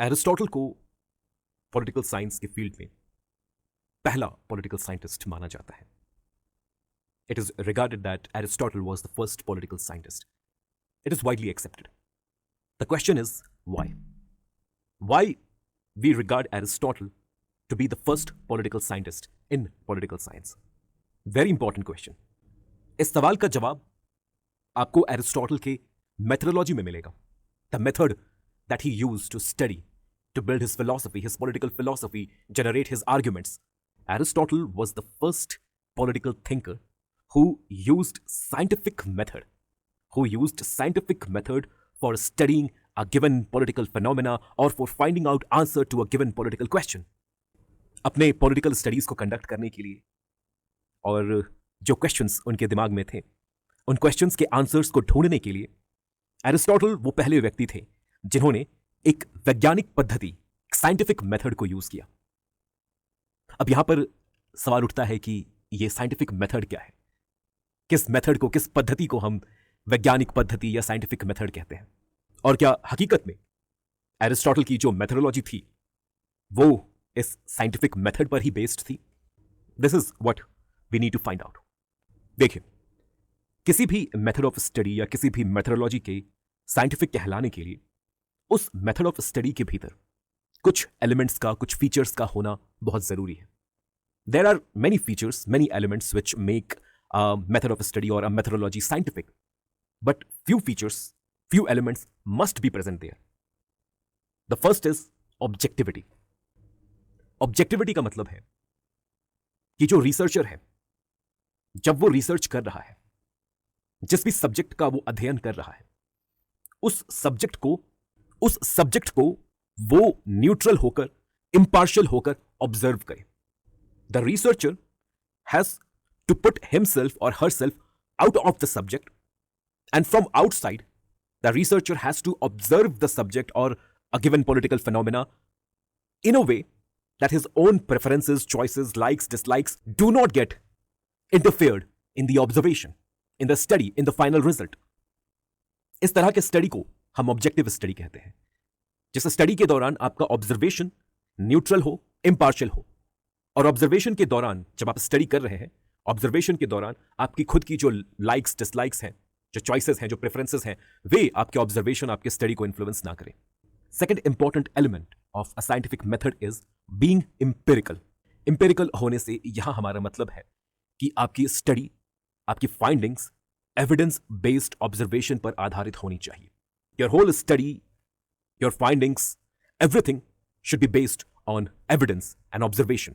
Aristotle को political science के field में पहला पॉलिटिकल साइंटिस्ट माना जाता है. It is regarded that Aristotle was the first political scientist. It is widely accepted. The question is why? Why we regard Aristotle to be the first political scientist in political science? Very important question. इस सवाल का जवाब आपको Aristotle के methodology में मिलेगा. The method that he used to study, to build his philosophy, his political philosophy, generate his arguments. Aristotle was the first political thinker who used scientific method for studying a given political phenomena or for finding out answer to a given political question. अपने political studies को conduct करने के लिए और जो questions उनके दिमाग में थे, उन questions के answers को ढूंढने के लिए एरिस्टोटल वो पहले व्यक्ति थे जिन्होंने एक वैज्ञानिक पद्धति, साइंटिफिक मेथड को यूज किया. अब यहां पर सवाल उठता है कि यह साइंटिफिक मेथड क्या है, किस मेथड को, किस पद्धति को हम वैज्ञानिक पद्धति या साइंटिफिक मेथड कहते हैं, और क्या हकीकत में एरिस्टोटल की जो मेथोडोलॉजी थी वो इस साइंटिफिक मेथड पर ही बेस्ड थी. This is what we need to find out. देखिए, किसी भी मेथड ऑफ स्टडी या किसी भी मेथोडोलॉजी के साइंटिफिक कहलाने के लिए उस मेथड ऑफ स्टडी के भीतर कुछ एलिमेंट्स का, कुछ फीचर्स का होना बहुत जरूरी है. There are many features, many elements which make a method of study or a methodology scientific, but few features, few elements must be present there. The first is objectivity. Objectivity का मतलब है कि जो रिसर्चर है, जब वो research कर रहा है, जिस भी सब्जेक्ट का वो अध्ययन कर रहा है, उस सब्जेक्ट को वो न्यूट्रल होकर, इंपार्शियल होकर ऑब्जर्व करे. The researcher has to put himself or herself out of the subject, and from outside the researcher has to observe the subject or a given political phenomena in a way that his own preferences, choices, likes, dislikes do not get interfered in the observation, in the study, in the final result. इस तरह के study को हम objective study कहते हैं, जिस study के दौरान आपका ऑब्जर्वेशन न्यूट्रल हो, इंपार्शियल हो, और ऑब्जर्वेशन के दौरान जब आप स्टडी कर रहे हैं, ऑब्जर्वेशन के दौरान आपकी खुद की जो लाइक्स, डिसलाइक्स हैं, जो चॉइसेस हैं, जो प्रेफरेंसेस हैं, वे आपके ऑब्जर्वेशन, आपके स्टडी को इन्फ्लुएंस ना करें. Second important element of a scientific method is being empirical. Empirical होने से यहां हमारा मतलब है कि आपकी स्टडी, आपकी फाइंडिंग्स एविडेंस बेस्ड ऑब्जर्वेशन पर आधारित होनी चाहिए. Your whole study, your findings, everything should be based on evidence and observation.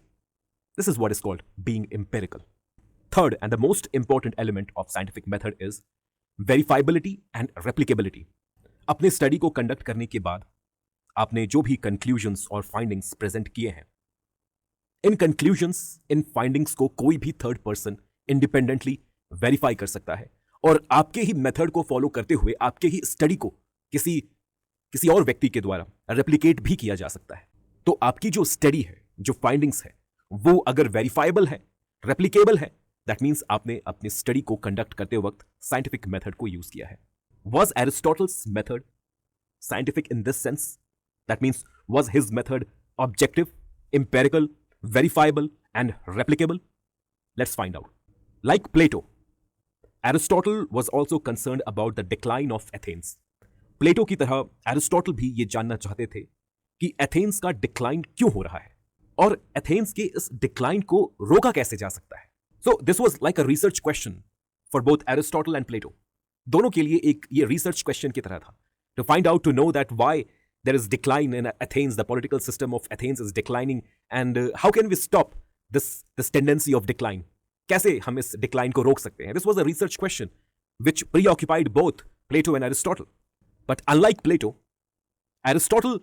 This is what is called being empirical. Third and the most important element of scientific method is verifiability and replicability. अपने study को conduct करने के बाद आपने जो भी conclusions और findings present किए हैं, इन कंक्लूजन्स, इन फाइंडिंग्स को कोई भी थर्ड पर्सन इंडिपेंडेंटली वेरीफाई कर सकता है और आपके ही मेथड को फॉलो करते हुए आपके ही स्टडी को किसी और व्यक्ति के द्वारा रेप्लिकेट भी किया जा सकता है. तो आपकी जो स्टडी है, जो फाइंडिंग्स है, वो अगर वेरीफाइबल है, रेप्लिकेबल है, दैट मीन्स आपने अपनी स्टडी को कंडक्ट करते वक्त साइंटिफिक मेथड को यूज किया है. Was Aristotle's method scientific in this sense? That means was his method objective, empirical, verifiable and replicable? Let's find out. Like Plato, Aristotle was also concerned about the decline of Athens. Plato की तरह Aristotle भी ये जानना चाहते थे कि Athens का decline क्यों हो रहा है और एथेंस के इस डिक्लाइन को रोका कैसे जा सकता है. So this was like a research question for both Aristotle and Plato. दोनों के लिए एक ये रिसर्च क्वेश्चन की तरह था, to find out, to know that why there is decline in Athens, the political system of Athens is declining, and how can we stop this tendency of decline. कैसे हम इस डिक्लाइन को रोक सकते हैं. This was a research question which preoccupied both Plato and Aristotle. But unlike Plato, Aristotle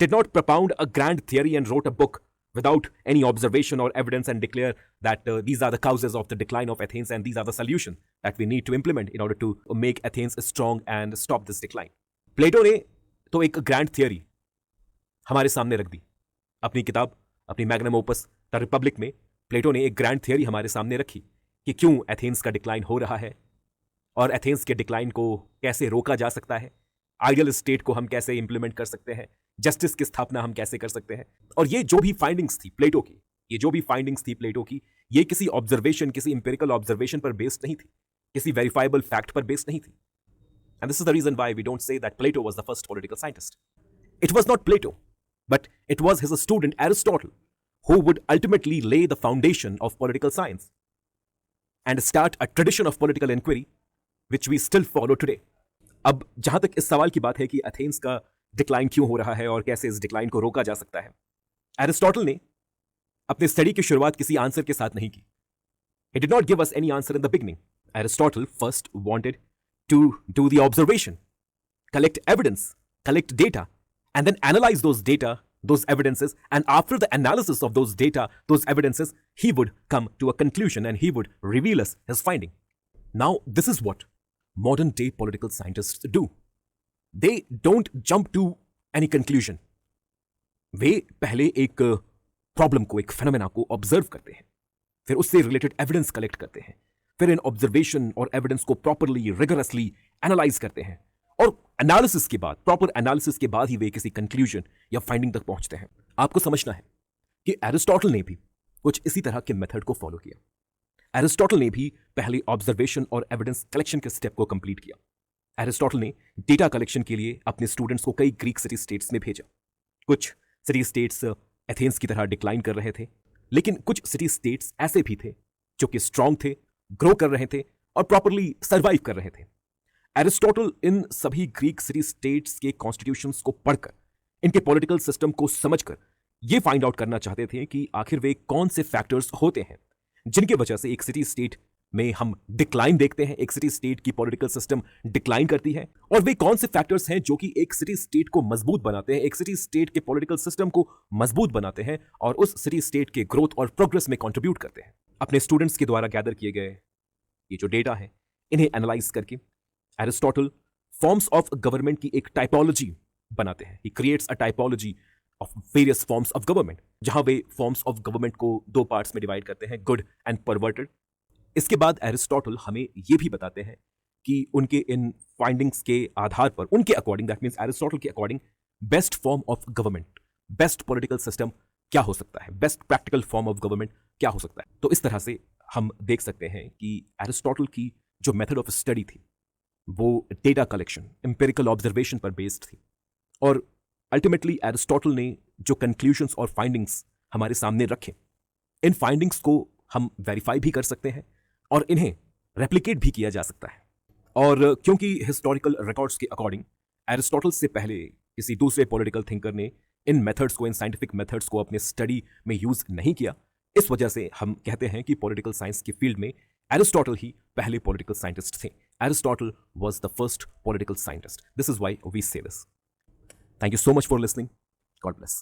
did not propound a grand theory and wrote a book without any observation or evidence and declare that these are the causes of the decline of Athens and these are the solutions that we need to implement in order to make Athens strong and stop this decline. Plato ने तो एक grand theory हमारे सामने रख दी. अपनी किताब, अपनी magnum opus the Republic में प्लेटो ने एक ग्रैंड थियरी हमारे सामने रखी कि क्यों एथेंस का डिक्लाइन हो रहा है और एथेंस के डिक्लाइन को कैसे रोका जा सकता है, आइडियल स्टेट को हम कैसे इंप्लीमेंट कर सकते हैं, जस्टिस की स्थापना हम कैसे कर सकते हैं। और ये जो भी फाइंडिंग्स थी प्लेटो की, ये किसी ऑब्जर्वेशन, किसी इंपेरिकल ऑब्जर्वेशन पर बेस्ड नहीं थी, किसी वेरीफाइबल फैक्ट पर बेस्ड नहीं थी। And this is the reason why we don't say that Plato was the first political scientist. It was not Plato, but it was his student Aristotle who would ultimately lay the foundation of political science and start a tradition of political inquiry which we still follow today. अब जहां तक इस सवाल की बात है कि Athens का डिक्लाइन क्यों हो रहा है और कैसे इस डिक्लाइन को रोका जा सकता है, एरिस्टोटल ने अपने स्टडी की शुरुआत किसी आंसर के साथ नहीं की. He did not give us any answer in the beginning. Aristotle first wanted to do the observation, collect evidence, collect data, and then analyze those data, those evidences, and after the analysis of those data, those evidences, he would come to a conclusion and he would reveal us his finding. Now, this is what modern day political scientists do. They don't jump to any conclusion. वे पहले एक problem को, एक phenomena को observe करते हैं, फिर उससे related evidence collect करते हैं, फिर इन ऑब्जर्वेशन और एविडेंस को प्रॉपरली, रिगरसली एनालाइज करते हैं, और एनालिसिस के बाद, प्रॉपर एनालिसिस के बाद ही वे किसी कंक्लूजन या फाइंडिंग तक पहुंचते हैं. आपको समझना है कि एरिस्टोटल ने भी कुछ इसी तरह के मेथड को फॉलो किया. एरिस्टोटल ने भी पहले ऑब्जर्वेशन और एविडेंस कलेक्शन के स्टेप को कंप्लीट किया. एरिस्टोटल ने डेटा कलेक्शन के लिए अपने स्टूडेंट्स को कई ग्रीक सिटी स्टेट्स में भेजा. कुछ सिटी स्टेट्स एथेंस की तरह डिक्लाइन कर रहे थे, लेकिन कुछ सिटी स्टेट्स ऐसे भी थे जो कि स्ट्रांग थे, ग्रो कर रहे थे और प्रॉपरली सर्वाइव कर रहे थे. एरिस्टोटल इन सभी ग्रीक सिटी स्टेट्स के कॉन्स्टिट्यूशंस को पढ़कर, इनके पॉलिटिकल सिस्टम को समझकर यह फाइंड आउट करना चाहते थे कि आखिर वे कौन से फैक्टर्स होते हैं जिनकी वजह से एक सिटी स्टेट में हम डिक्लाइन देखते हैं, एक सिटी स्टेट की पॉलिटिकल सिस्टम डिक्लाइन करती है, और वे कौन से फैक्टर्स हैं जो कि एक सिटी स्टेट को मजबूत बनाते हैं, एक सिटी स्टेट के पॉलिटिकल सिस्टम को मजबूत बनाते हैं और उस सिटी स्टेट के ग्रोथ और प्रोग्रेस में कंट्रीब्यूट करते हैं. अपने स्टूडेंट्स के द्वारा गैदर किए गए ये जो डेटा है, इन्हें एनालाइज करके एरिस्टोटल फॉर्म्स ऑफ गवर्नमेंट की एक टाइपोलॉजी बनाते हैं. He creates a typology of various forms of government, जहां वे फॉर्म्स ऑफ गवर्नमेंट को दो पार्ट्स में डिवाइड करते हैं, गुड एंड परवर्टेड. इसके बाद एरिस्टोटल हमें यह भी बताते हैं कि उनके इन फाइंडिंग्स के आधार पर, उनके अकॉर्डिंग, दैट मींस एरिस्टोटल के according, best form of government, best political system क्या हो सकता है, best practical form of government क्या हो सकता है. तो इस तरह से हम देख सकते हैं कि एरिस्टोटल की जो मेथड ऑफ स्टडी थी वो डेटा कलेक्शन, एम्पिरिकल ऑब्जर्वेशन पर बेस्ड थी, और अल्टीमेटली एरिस्टोटल ने जो कंक्लूजन्स और फाइंडिंग्स हमारे सामने रखे, इन फाइंडिंग्स को हम वेरीफाई भी कर सकते हैं और इन्हें रेप्लिकेट भी किया जा सकता है. और क्योंकि हिस्टोरिकल रिकॉर्ड्स के अकॉर्डिंग एरिस्टोटल से पहले किसी दूसरे पॉलिटिकल थिंकर ने इन मेथड्स को, इन साइंटिफिक मेथड्स को अपने स्टडी में यूज नहीं किया, इस वजह से हम कहते हैं कि पॉलिटिकल साइंस की फील्ड में एरिस्टोटल ही पहले पॉलिटिकल साइंटिस्ट थे. Aristotle was the first political scientist. This is why we say this. Thank you so much for listening. God bless.